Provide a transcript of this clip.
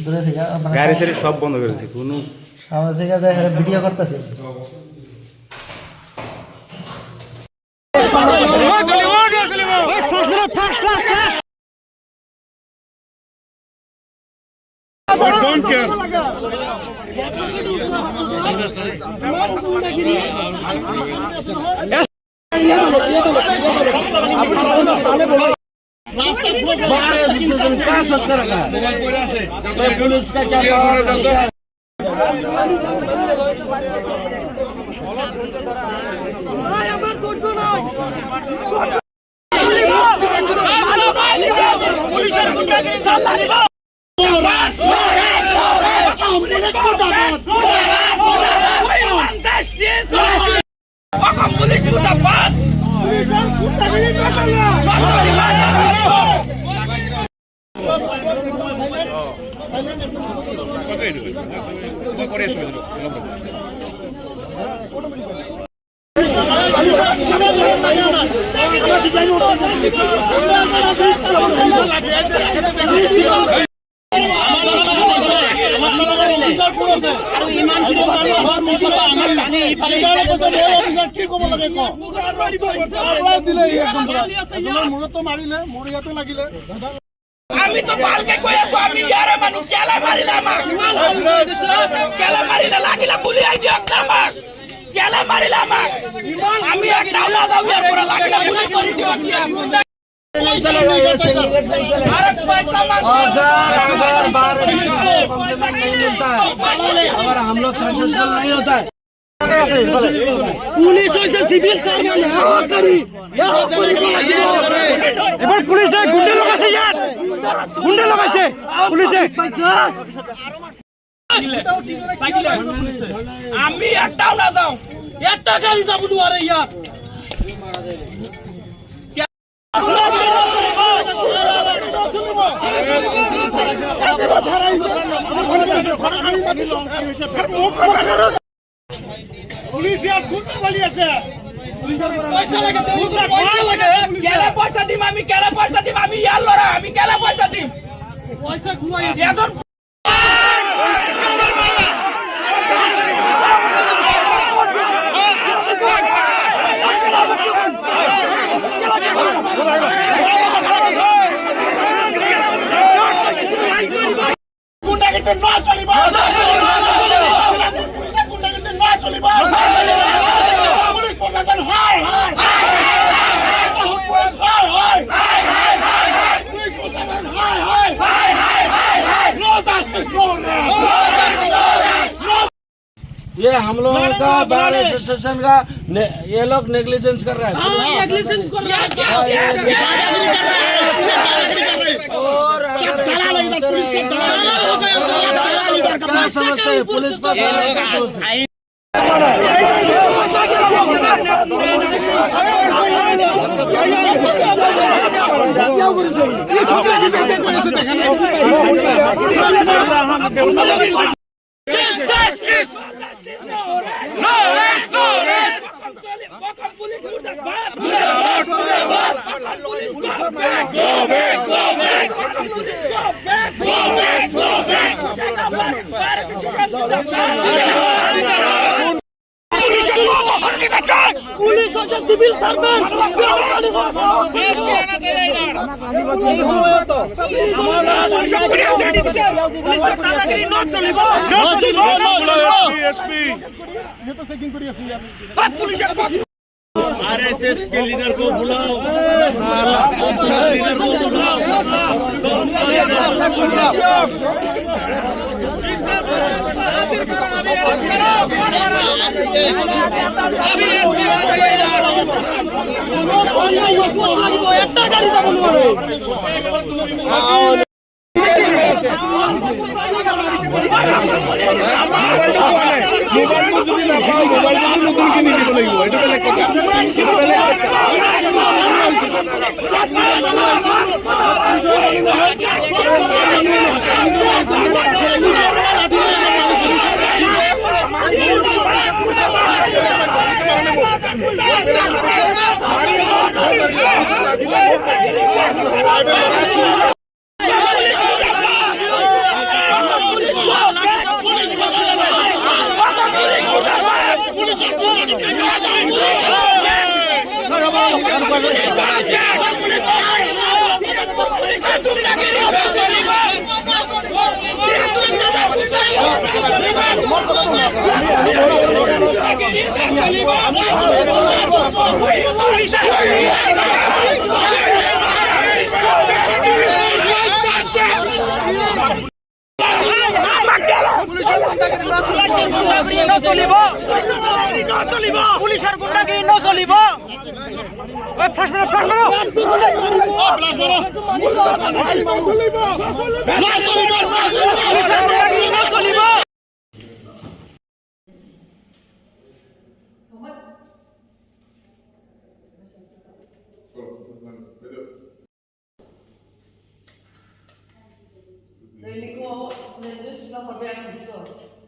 দূরে থেকে গাড়ি সারি সব বন্ধ করেছি, কোনো সামনে থেকে ভিডিও করতেছে। पुलिस का क्या আমি তো পালকে কইছো আমি ইয়ারে মানুষ কেলা মারিলা আমাক কেলা মারিলা লাগিলা গুলি আই দিও আমাক কেলা মারিলা আমাক আমি একটা না দাও এর পরে লাগিলা গুলি করি দিও কি अगर हम लोग सक्सेसफुल नहीं होता है पुलिस सिविल এবার পুলিশ গুন্ডে লোক আছে ইয়ার গুন্ডে লোক আছে পুলিশে আমি একটাও না যাও একটা গাড়ি যাব দুয়ারে ইয়ার পুলিশ ইয়ার গুন্ডা বলি আছে পয়সা লাগে পয়সা লাগে কেলা পয়সা দিম আমি কেলা পয়সা দিম আমি ইয়ার লড়া আমি কেলা পয়সা দিম পয়সা ঘুমাই এখন গুন্ডাগিরি না চলিবা গুন্ডাগিরি না চলিবা পুলিশ প্রশাসন হাই হাই पुलिस प्रशासन हाय हाय नो जस्टिस नो ये हम लोगों का बार एसोसिएशन का ये लोग नेग्लिजेंस कर रहे हैं नेग्लिजेंस कर रहे हैं और क्या समझते हैं पुलिस पर पुलिस सिविल सर्वेंट आरएसएस के लीडर को बुलाओ लीडर को बुलाओ একটা গাড়ি যাবো গুন্ডাগিরি চলিব পুলিশের গুন্ডাগিরি ন চলিব Dei Nico, nel sulla corrente di sotto.